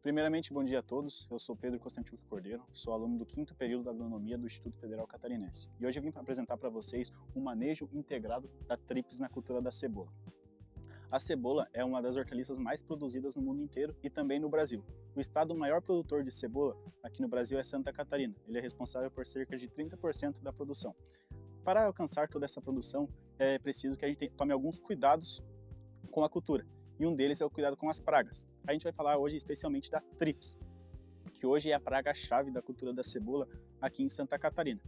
Primeiramente, bom dia a todos. Eu sou Pedro Constantino Cordeiro, sou aluno do 5º período da Agronomia do Instituto Federal Catarinense. E hoje eu vim apresentar para vocês o manejo integrado da tríplice na cultura da cebola. A cebola é uma das hortaliças mais produzidas no mundo inteiro e também no Brasil. O estado maior produtor de cebola aqui no Brasil é Santa Catarina. Ele é responsável por cerca de 30% da produção. Para alcançar toda essa produção, é preciso que a gente tome alguns cuidados com a cultura. E um deles é o cuidado com as pragas. A gente vai falar hoje especialmente da tríplice, que hoje é a praga-chave da cultura da cebola aqui em Santa Catarina.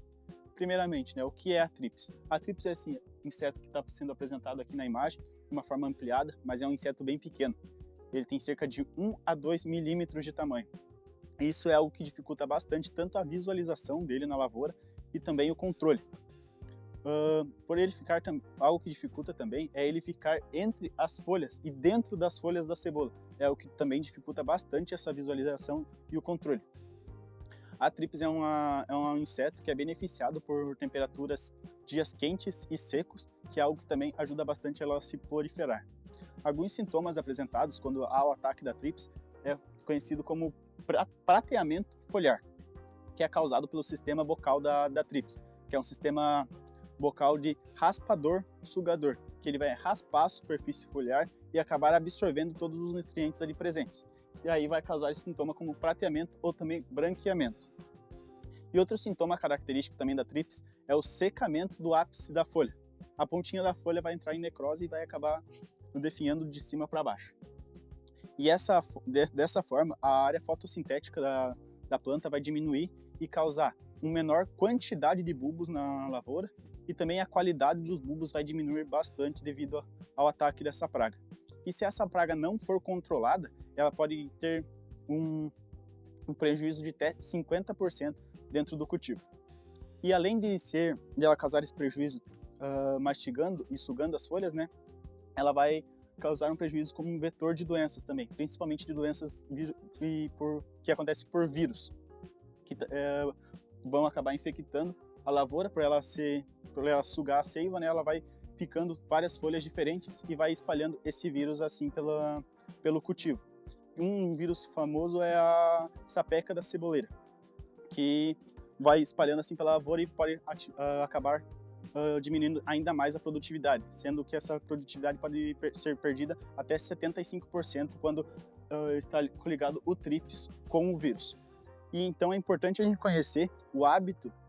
Primeiramente, o que é a tríplice? A tríplice é esse inseto que está sendo apresentado aqui na imagem, de uma forma ampliada, mas é um inseto bem pequeno. Ele tem cerca de 1 a 2 milímetros de tamanho. Isso é algo que dificulta bastante tanto a visualização dele na lavoura e também o controle. Por ele ficar, algo que dificulta também é ele ficar entre as folhas e dentro das folhas da cebola. É o que também dificulta bastante essa visualização e o controle. A tríplice é um inseto que é beneficiado por temperaturas, dias quentes e secos, que é algo que também ajuda bastante ela a se proliferar. Alguns sintomas apresentados quando há o ataque da tríplice é conhecido como prateamento foliar, que é causado pelo sistema bocal da tríplice, que é um sistema bocal de raspador-sugador, que ele vai raspar a superfície foliar e acabar absorvendo todos os nutrientes ali presentes. E aí vai causar esse sintoma como prateamento ou também branqueamento. E outro sintoma característico também da tríplice é o secamento do ápice da folha. A pontinha da folha vai entrar em necrose e vai acabar definhando de cima para baixo. E dessa forma, a área fotossintética da planta vai diminuir e causar uma menor quantidade de bulbos na lavoura, e também a qualidade dos bulbos vai diminuir bastante devido ao ataque dessa praga. E se essa praga não for controlada, ela pode ter um prejuízo de até 50% dentro do cultivo. E além de ela causar esse prejuízo mastigando e sugando as folhas, ela vai causar um prejuízo como um vetor de doenças também, principalmente de doenças que acontecem por vírus, que vão acabar infectando a lavoura. Por ela sugar a seiva, ela vai picando várias folhas diferentes e vai espalhando esse vírus assim pelo cultivo. Um vírus famoso é a sapeca da ceboleira, que vai espalhando assim pela lavoura e pode acabar diminuindo ainda mais a produtividade, sendo que essa produtividade pode ser perdida até 75% quando está ligado o tríplice com o vírus. E então é importante a gente conhecer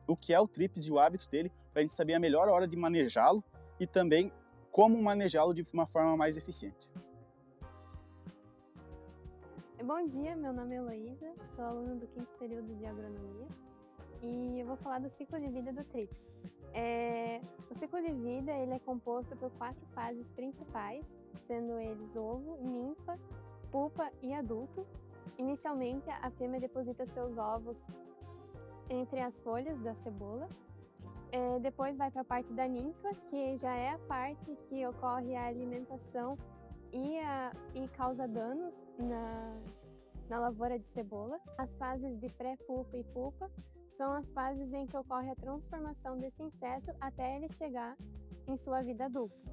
o que é o tríplice e o hábito dele, para a gente saber a melhor hora de manejá-lo e também como manejá-lo de uma forma mais eficiente. Bom dia, meu nome é Heloísa, sou aluna do 5º período de Agronomia e eu vou falar do ciclo de vida do tríplice. O ciclo de vida ele é composto por 4 fases principais, sendo eles ovo, ninfa, pupa e adulto. Inicialmente, a fêmea deposita seus ovos entre as folhas da cebola. Depois vai para a parte da ninfa, que já é a parte que ocorre a alimentação e causa danos na lavoura de cebola. As fases de pré-pupa e pupa são as fases em que ocorre a transformação desse inseto até ele chegar em sua vida adulta.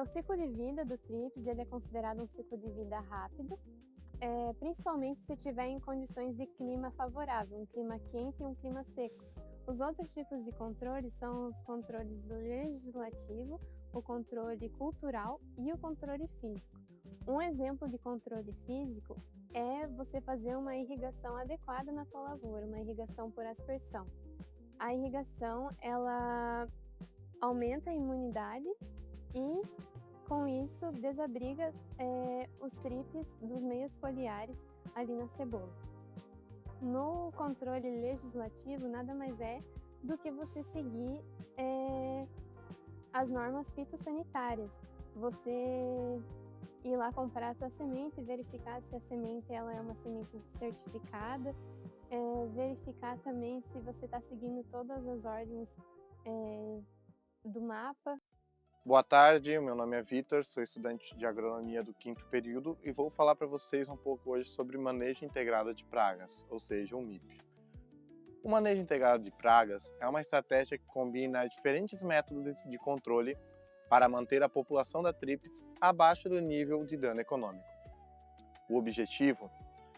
O ciclo de vida do tríplice ele é considerado um ciclo de vida rápido, principalmente se tiver em condições de clima favorável, um clima quente e um clima seco. Os outros tipos de controle são os controles legislativo, o controle cultural e o controle físico. Um exemplo de controle físico é você fazer uma irrigação adequada na tua lavoura, uma irrigação por aspersão. A irrigação, ela aumenta a imunidade e, com isso, desabriga os tríplices dos meios foliares ali na cebola. No controle legislativo, nada mais é do que você seguir as normas fitossanitárias. Você ir lá comprar a tua semente, verificar se a semente ela é uma semente certificada, verificar também se você está seguindo todas as ordens do mapa. Boa tarde, meu nome é Vitor, sou estudante de agronomia do 5º período e vou falar para vocês um pouco hoje sobre manejo integrado de pragas, ou seja, o MIP. O manejo integrado de pragas é uma estratégia que combina diferentes métodos de controle para manter a população da tríplice abaixo do nível de dano econômico. O objetivo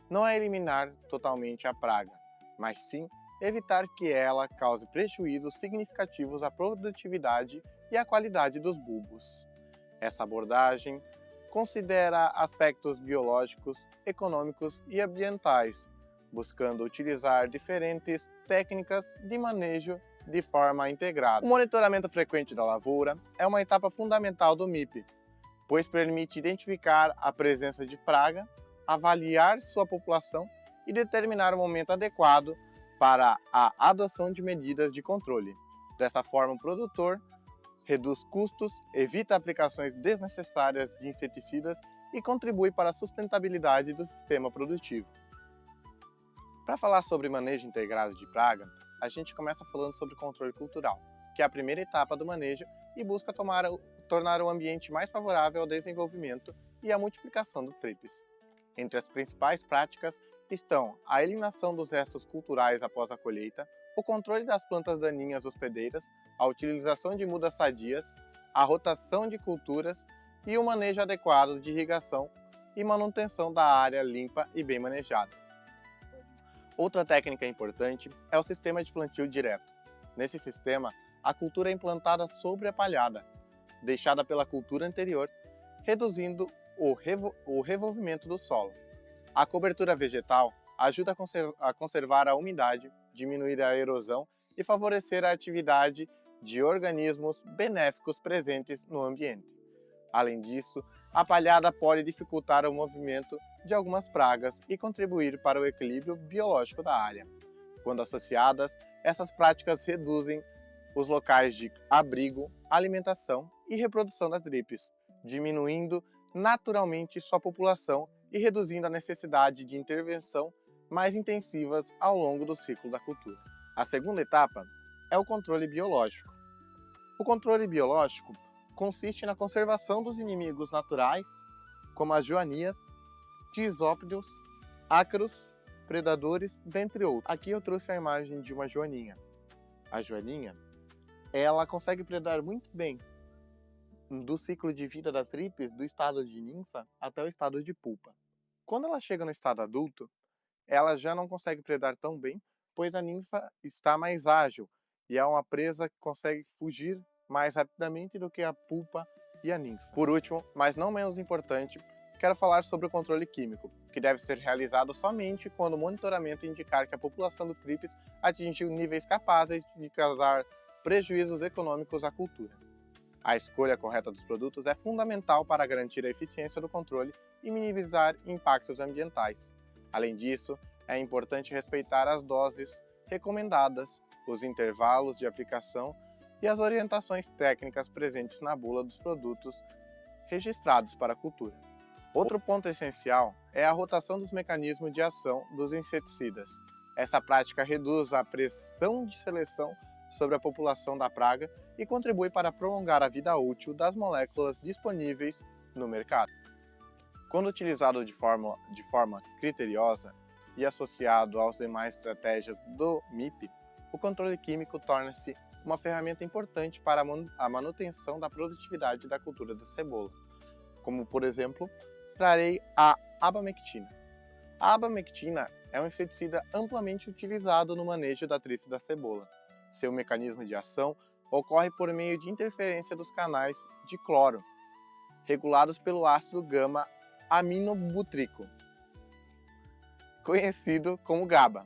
não é eliminar totalmente a praga, mas sim evitar que ela cause prejuízos significativos à produtividade e à qualidade dos bulbos. Essa abordagem considera aspectos biológicos, econômicos e ambientais, buscando utilizar diferentes técnicas de manejo de forma integrada. O monitoramento frequente da lavoura é uma etapa fundamental do MIP, pois permite identificar a presença de praga, avaliar sua população e determinar o momento adequado para a adoção de medidas de controle. Desta forma, o produtor reduz custos, evita aplicações desnecessárias de inseticidas e contribui para a sustentabilidade do sistema produtivo. Para falar sobre manejo integrado de praga, a gente começa falando sobre controle cultural, que é a primeira etapa do manejo e busca tornar o ambiente mais favorável ao desenvolvimento e à multiplicação do TRIPS. Entre as principais práticas estão a eliminação dos restos culturais após a colheita, o controle das plantas daninhas hospedeiras, a utilização de mudas sadias, a rotação de culturas e o manejo adequado de irrigação e manutenção da área limpa e bem manejada. Outra técnica importante é o sistema de plantio direto. Nesse sistema, a cultura é implantada sobre a palhada, deixada pela cultura anterior, reduzindo o revolvimento do solo. A cobertura vegetal ajuda a conservar a umidade, diminuir a erosão e favorecer a atividade de organismos benéficos presentes no ambiente. Além disso, a palhada pode dificultar o movimento de algumas pragas e contribuir para o equilíbrio biológico da área. Quando associadas, essas práticas reduzem os locais de abrigo, alimentação e reprodução das tripes, diminuindo naturalmente sua população e reduzindo a necessidade de intervenção mais intensivas ao longo do ciclo da cultura. A segunda etapa é o controle biológico. O controle biológico consiste na conservação dos inimigos naturais, como as joanias, tisópteros, ácaros, predadores, dentre outros. Aqui eu trouxe a imagem de uma joaninha. A joaninha, ela consegue predar muito bem do ciclo de vida da tripes do estado de ninfa até o estado de pupa. Quando ela chega no estado adulto, ela já não consegue predar tão bem, pois a ninfa está mais ágil e é uma presa que consegue fugir mais rapidamente do que a pupa e a ninfa. Por último, mas não menos importante, quero falar sobre o controle químico, que deve ser realizado somente quando o monitoramento indicar que a população do TRIPS atingiu níveis capazes de causar prejuízos econômicos à cultura. A escolha correta dos produtos é fundamental para garantir a eficiência do controle e minimizar impactos ambientais. Além disso, é importante respeitar as doses recomendadas, os intervalos de aplicação e as orientações técnicas presentes na bula dos produtos registrados para a cultura. Outro ponto essencial é a rotação dos mecanismos de ação dos inseticidas. Essa prática reduz a pressão de seleção sobre a população da praga e contribui para prolongar a vida útil das moléculas disponíveis no mercado. Quando utilizado de forma criteriosa e associado às demais estratégias do MIP, o controle químico torna-se uma ferramenta importante para a manutenção da produtividade da cultura da cebola, como, por exemplo, trarei a abamectina. A abamectina é um inseticida amplamente utilizado no manejo da tripe da cebola. Seu mecanismo de ação ocorre por meio de interferência dos canais de cloro, regulados pelo ácido gama-aminobutírico, conhecido como GABA,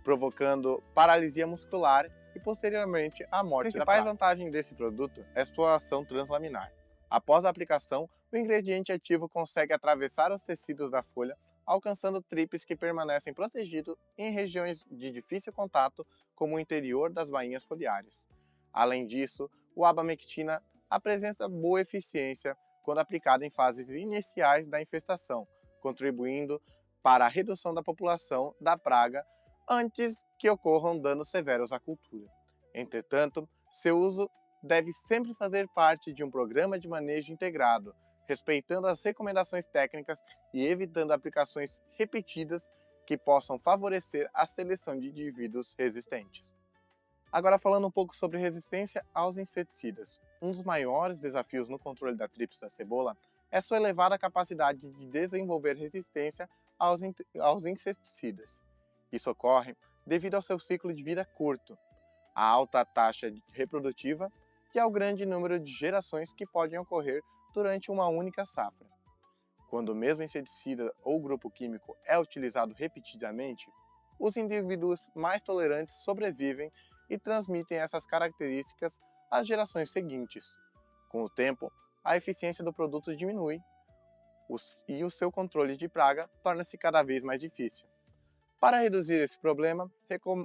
provocando paralisia muscular e posteriormente a morte. A principal vantagem desse produto é sua ação translaminar. Após a aplicação, o ingrediente ativo consegue atravessar os tecidos da folha, alcançando tripes que permanecem protegidos em regiões de difícil contato, como o interior das bainhas foliares. Além disso, o abamectina apresenta boa eficiência quando aplicado em fases iniciais da infestação, contribuindo para a redução da população da praga antes que ocorram danos severos à cultura. Entretanto, seu uso deve sempre fazer parte de um programa de manejo integrado, respeitando as recomendações técnicas e evitando aplicações repetidas que possam favorecer a seleção de indivíduos resistentes. Agora falando um pouco sobre resistência aos inseticidas. Um dos maiores desafios no controle da trips da cebola é sua elevada capacidade de desenvolver resistência aos inseticidas. Isso ocorre devido ao seu ciclo de vida curto, à alta taxa reprodutiva e ao grande número de gerações que podem ocorrer durante uma única safra. Quando o mesmo inseticida ou grupo químico é utilizado repetidamente, os indivíduos mais tolerantes sobrevivem e transmitem essas características às gerações seguintes. Com o tempo, a eficiência do produto diminui e o seu controle de praga torna-se cada vez mais difícil. Para reduzir esse problema,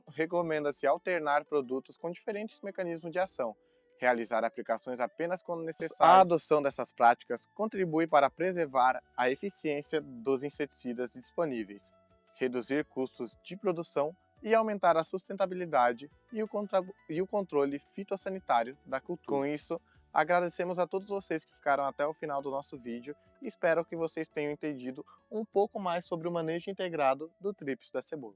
recomenda-se alternar produtos com diferentes mecanismos de ação, realizar aplicações apenas quando necessário. A adoção dessas práticas contribui para preservar a eficiência dos inseticidas disponíveis, reduzir custos de produção e aumentar a sustentabilidade e o controle fitossanitário da cultura. Com isso, agradecemos a todos vocês que ficaram até o final do nosso vídeo e espero que vocês tenham entendido um pouco mais sobre o manejo integrado do TRIPS da cebola.